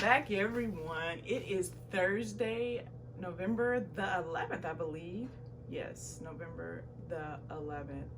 back, everyone. It is Thursday, November the 11th, I believe. Yes, November the 11th.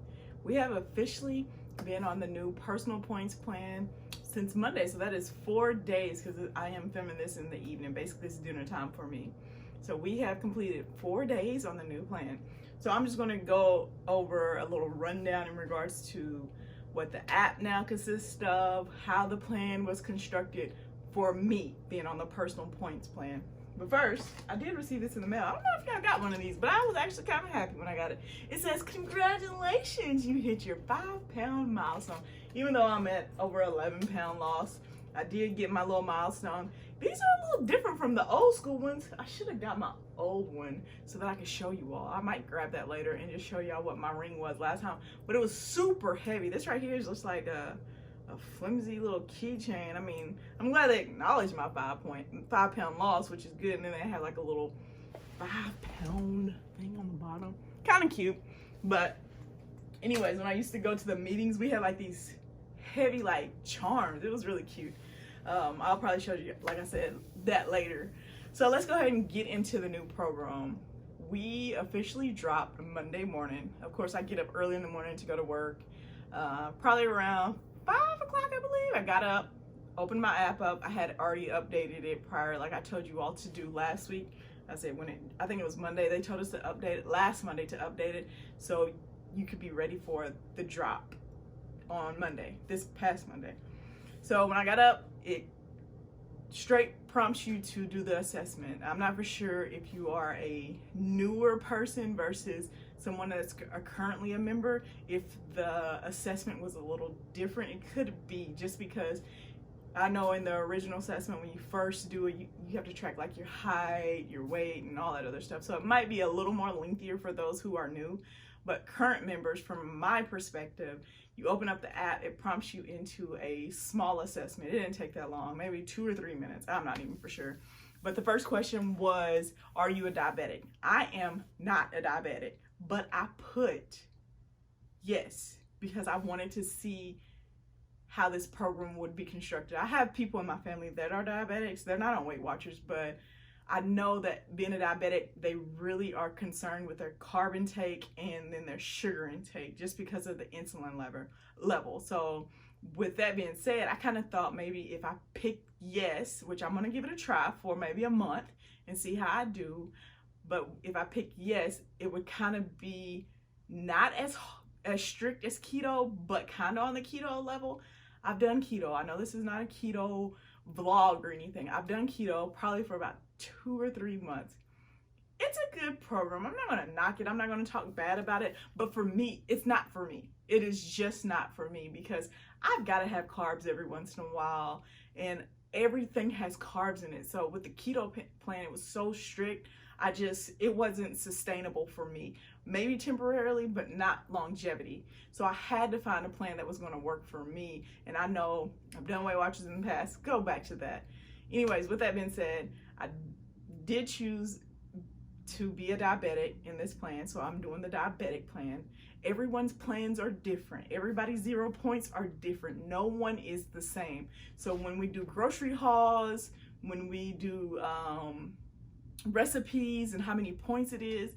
We have officially been on the new personal points plan since Monday, so that is 4 days because I am filming this in the evening. Basically, it's dinner time for me. So we have completed 4 days on the new plan. So I'm just going to go over a little rundown in regards to what the app now consists of, how the plan was constructed for me being on the personal points plan. But first, I did receive this in the mail. I don't know if y'all got one of these, but I was actually kind of happy when I got it. It says, congratulations, you hit your 5-pound milestone. Even though I'm at over 11-pound loss, I did get my little milestone. These are a little different from the old school ones. I should have got my old one so that I could show you all. I might grab that later and just show y'all what my ring was last time. But it was super heavy. This right here is just like a flimsy little keychain. I mean, I'm glad they acknowledged my 5-pound loss, which is good. And then they had like a little 5-pound thing on the bottom. Kind of cute. But anyways, when I used to go to the meetings, we had like these heavy like charms. It was really cute. I'll probably show you, like I said, that later. So let's go ahead and get into the new program. We officially dropped Monday morning. Of course, I get up early in the morning to go to work. Probably around 5 o'clock, I believe. I got up, opened my app up. I had already updated it prior, like I told you all to do last week. I said I think it was Monday, they told us to update it, last Monday to update it, so you could be ready for the drop on Monday, this past Monday. So when I got up, it straight prompts you to do the assessment. I'm not for sure if you are a newer person versus someone that's currently a member, if the assessment was a little different. It could be just because I know in the original assessment, when you first do it, you have to track like your height, your weight, and all that other stuff. So it might be a little more lengthier for those who are new. But current members, from my perspective, you open up the app, it prompts you into a small assessment. It didn't take that long, maybe 2 or 3 minutes. I'm not even for sure. But the first question was, are you a diabetic? I am not a diabetic, but I put yes, because I wanted to see how this program would be constructed. I have people in my family that are diabetics. They're not on Weight Watchers, but I know that being a diabetic, they really are concerned with their carb intake and then their sugar intake just because of the insulin level. So with that being said, I kind of thought maybe if I pick yes, which I'm going to give it a try for maybe a month and see how I do. But if I pick yes, it would kind of be not as strict as keto, but kind of on the keto level. I've done keto. I know this is not a keto vlog or anything. I've done keto probably for about 2 or 3 months. It's a good program. I'm not going to knock it. I'm not going to talk bad about it. But for me, it's not for me. It is just not for me because I've got to have carbs every once in a while. And everything has carbs in it. So with the keto plan, it was so strict. It wasn't sustainable for me. Maybe temporarily, but not longevity. So I had to find a plan that was going to work for me. And I know I've done Weight Watchers in the past. Go back to that. Anyways, with that being said, I did choose to be a diabetic in this plan. So I'm doing the diabetic plan. Everyone's plans are different. Everybody's 0 points are different. No one is the same. So when we do grocery hauls, when we do recipes and how many points it is,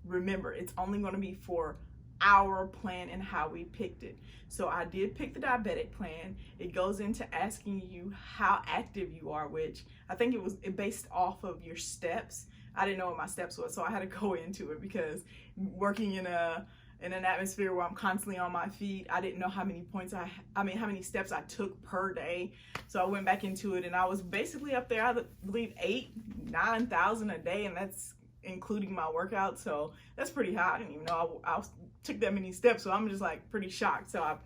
remember, it's only going to be for our plan and how we picked it. So I did pick the diabetic plan. It goes into asking you how active you are, which I think it based off of your steps. I didn't know what my steps was, so I had to go into it because working in an atmosphere where I'm constantly on my feet, I didn't know how many how many steps I took per day. So I went back into it and I was basically up there, I believe 9,000 a day, and that's including my workout. So that's pretty high. I didn't even know I took that many steps. So I'm just like pretty shocked. So I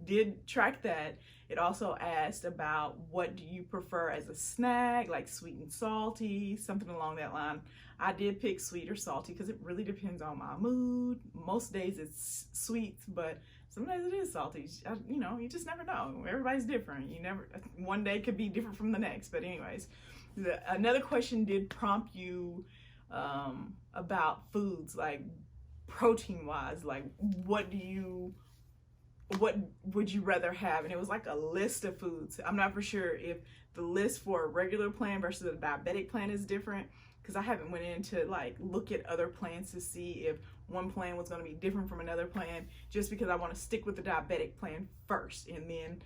did track that. It also asked about what do you prefer as a snack, like sweet and salty, something along that line. I did pick sweet or salty because it really depends on my mood. Most days it's sweets, but sometimes it is salty. You just never know. Everybody's different. One day could be different from the next. But anyways, another question did prompt you about foods, like protein wise, like what do you what would you rather have? And it was like a list of foods. I'm not for sure if the list for a regular plan versus a diabetic plan is different, because I haven't went in to like look at other plans to see if one plan was going to be different from another plan, just because I want to stick with the diabetic plan first, and then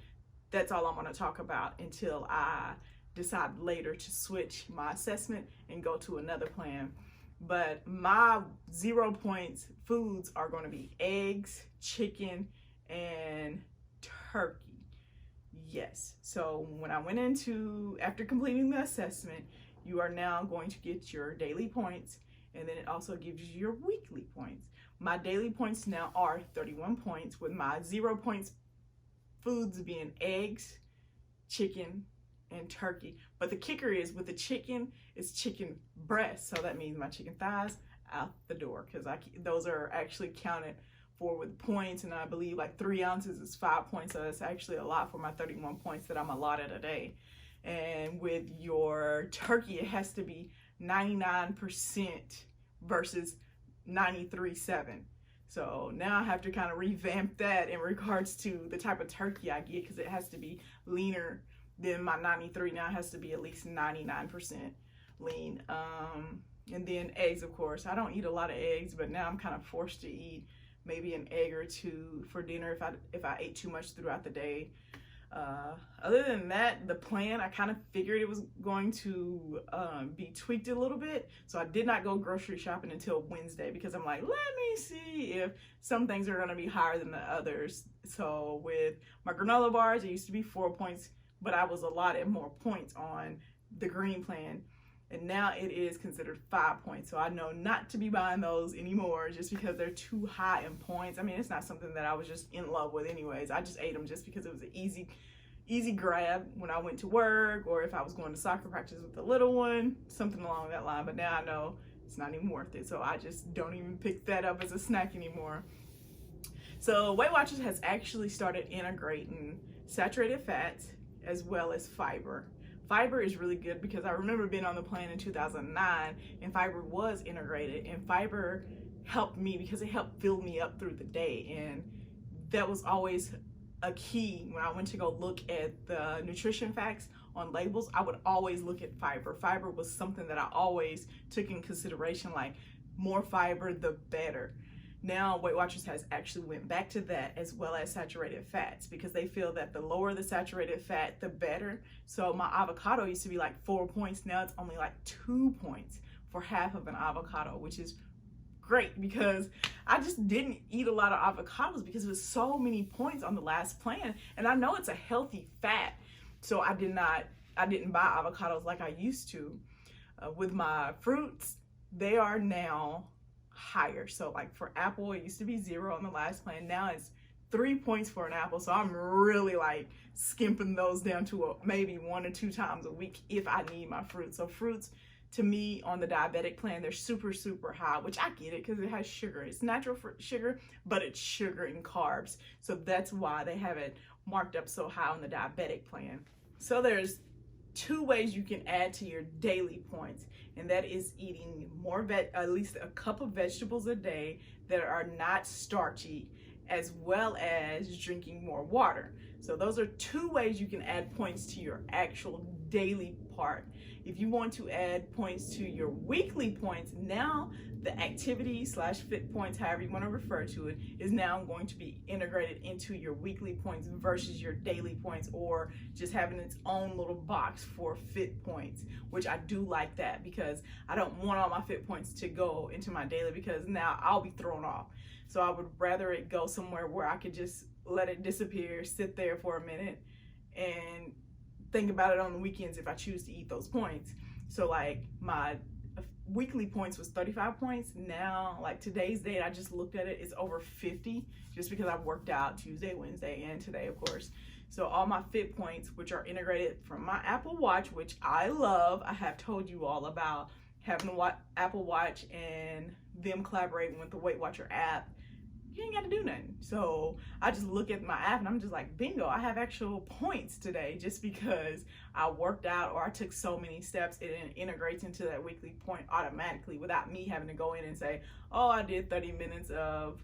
that's all I'm going to talk about until I decide later to switch my assessment and go to another plan. But my 0 points foods are going to be eggs, chicken, and turkey. Yes. So when I went into, after completing the assessment, you are now going to get your daily points, and then it also gives you your weekly points. My daily points now are 31 points, with my 0 points foods being eggs, chicken, and turkey. But the kicker is, with the chicken, it's chicken breast. So that means my chicken thighs out the door, because those are actually counted for with points, and I believe like 3 ounces is 5 points. So that's actually a lot for my 31 points that I'm allotted a day. And with your turkey, it has to be 99% versus 93.7. So now I have to kind of revamp that in regards to the type of turkey I get, because it has to be leaner than my 93. Now it has to be at least 99% lean. And then eggs, of course. I don't eat a lot of eggs, but now I'm kind of forced to eat maybe an egg or two for dinner if I ate too much throughout the day. Other than that, the plan, I kind of figured it was going to be tweaked a little bit. So I did not go grocery shopping until Wednesday, because I'm like, let me see if some things are going to be higher than the others. So with my granola bars, it used to be 4 points, but I was allotted more points on the green plan. And now it is considered 5 points. So I know not to be buying those anymore, just because they're too high in points. I mean, it's not something that I was just in love with anyways. I just ate them just because it was an easy grab when I went to work, or if I was going to soccer practice with the little one, something along that line. But now I know it's not even worth it. So I just don't even pick that up as a snack anymore. So Weight Watchers has actually started integrating saturated fats as well as fiber. Fiber is really good, because I remember being on the plan in 2009 and fiber was integrated, and fiber helped me because it helped fill me up through the day. And that was always a key when I went to go look at the nutrition facts on labels. I would always look at fiber. Fiber was something that I always took in consideration, like more fiber, the better. Now Weight Watchers has actually went back to that, as well as saturated fats, because they feel that the lower the saturated fat, the better. So my avocado used to be like 4 points. Now it's only like 2 points for half of an avocado, which is great, because I just didn't eat a lot of avocados because it was so many points on the last plan. And I know it's a healthy fat, so I didn't buy avocados like I used to. With my fruits, they are now higher. So like for apple, it used to be 0 on the last plan. Now it's 3 points for an apple. So I'm really like skimping those down to maybe 1 or 2 times a week if I need my fruits. So fruits, to me, on the diabetic plan, they're super, super high, which I get it because it has sugar. It's natural sugar, but it's sugar and carbs. So that's why they have it marked up so high on the diabetic plan. So there's 2 ways you can add to your daily points, and that is eating at least a cup of vegetables a day that are not starchy, as well as drinking more water. So those are 2 ways you can add points to your actual daily part. If you want to add points to your weekly points, now the activity/fit points, however you want to refer to it, is now going to be integrated into your weekly points versus your daily points, or just having its own little box for fit points, which I do like that, because I don't want all my fit points to go into my daily, because now I'll be thrown off. So I would rather it go somewhere where I could just let it disappear, sit there for a minute, and think about it on the weekends if I choose to eat those points. So like my weekly points was 35 points. Now, like today's date, I just looked at it, it's over 50, just because I've worked out Tuesday, Wednesday, and today, of course. So all my fit points, which are integrated from my Apple Watch, which I love. I have told you all about having the Apple Watch and them collaborating with the Weight Watcher app. You ain't got to do nothing. So I just look at my app and I'm just like, bingo, I have actual points today, just because I worked out or I took so many steps. It integrates into that weekly point automatically without me having to go in and say, oh, I did 30 minutes of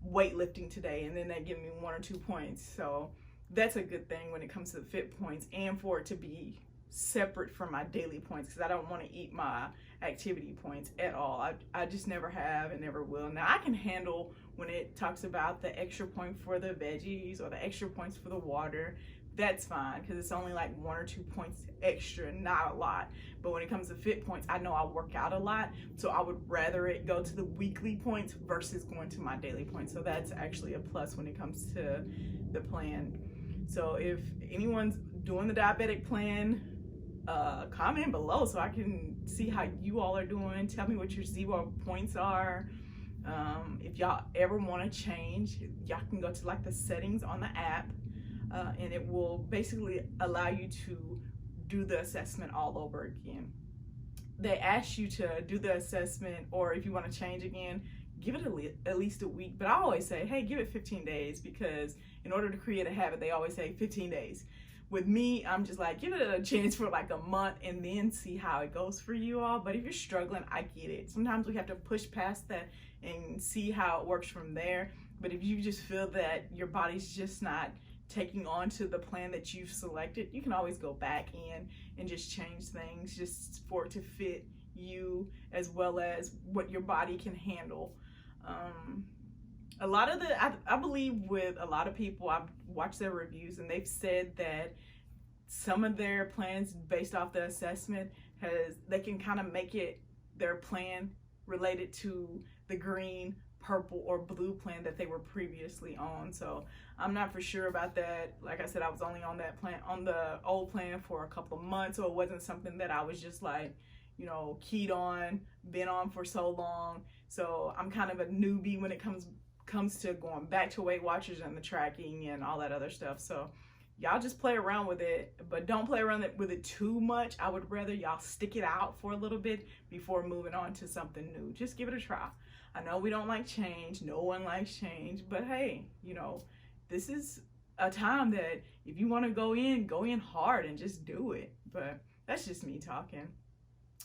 weightlifting today, and then they give me 1 or 2 points. So that's a good thing when it comes to the fit points, and for it to be separate from my daily points, because I don't want to eat my activity points at all. I just never have and never will. Now I can handle when it talks about the extra point for the veggies or the extra points for the water. That's fine, because it's only like 1 or 2 points extra, not a lot. But when it comes to fit points, I know I work out a lot, so I would rather it go to the weekly points versus going to my daily points. So that's actually a plus when it comes to the plan. So if anyone's doing the diabetic plan, comment below so I can see how you all are doing. Tell me what your 0 points are. If y'all ever want to change, y'all can go to like the settings on the app, and it will basically allow you to do the assessment all over again. They ask you to do the assessment, or if you want to change again, give it at least a week. But I always say, hey, give it 15 days, because in order to create a habit, they always say 15 days. With me, I'm just like, give it a chance for like a month and then see how it goes for you all. But if you're struggling, I get it. Sometimes we have to push past that and see how it works from there. But if you just feel that your body's just not taking on to the plan that you've selected, you can always go back in and just change things just for it to fit you, as well as what your body can handle. A lot of I believe with a lot of people, I've watched their reviews and they've said that some of their plans based off the assessment they can kind of make it their plan related to the green, purple, or blue plan that they were previously on. So I'm not for sure about that. Like I said, I was only on that plan, on the old plan, for a couple of months, so it wasn't something that I was just like, you know, keyed on, been on for so long. So I'm kind of a newbie when it comes to going back to Weight Watchers and the tracking and all that other stuff. So y'all just play around with it, but don't play around with it too much. I would rather y'all stick it out for a little bit before moving on to something new. Just give it a try. I know we don't like change. No one likes change, but hey, you know, this is a time that if you want to go in hard and just do it. But that's just me talking.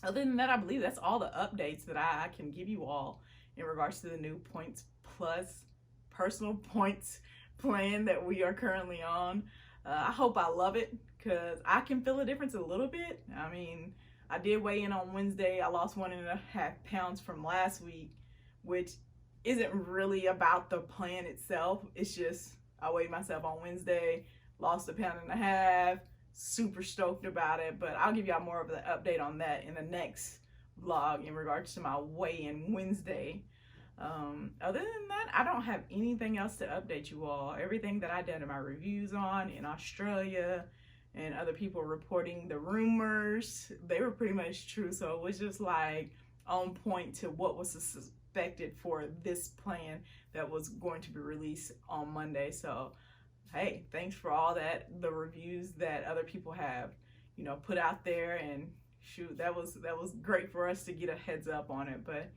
Other than that, I believe that's all the updates that I can give you all in regards to the new Points Plus personal points plan that we are currently on. I hope I love it, because I can feel a difference a little bit. I mean, I did weigh in on Wednesday. I lost 1.5 pounds from last week, which isn't really about the plan itself. It's just I weighed myself on Wednesday, lost 1.5 pounds, super stoked about it. But I'll give y'all more of the update on that in the next vlog in regards to my weigh-in Wednesday. Other than that, I don't have anything else to update you all. Everything that I did my reviews on in Australia and other people reporting the rumors, they were pretty much true. So it was just like on point to what was suspected for this plan that was going to be released on Monday. So hey, thanks for all the reviews that other people have, you know, put out there. And shoot, that was great for us to get a heads up on it. But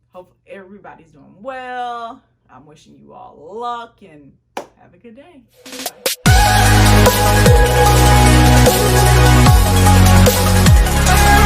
hope everybody's doing well. I'm wishing you all luck and have a good day. Bye.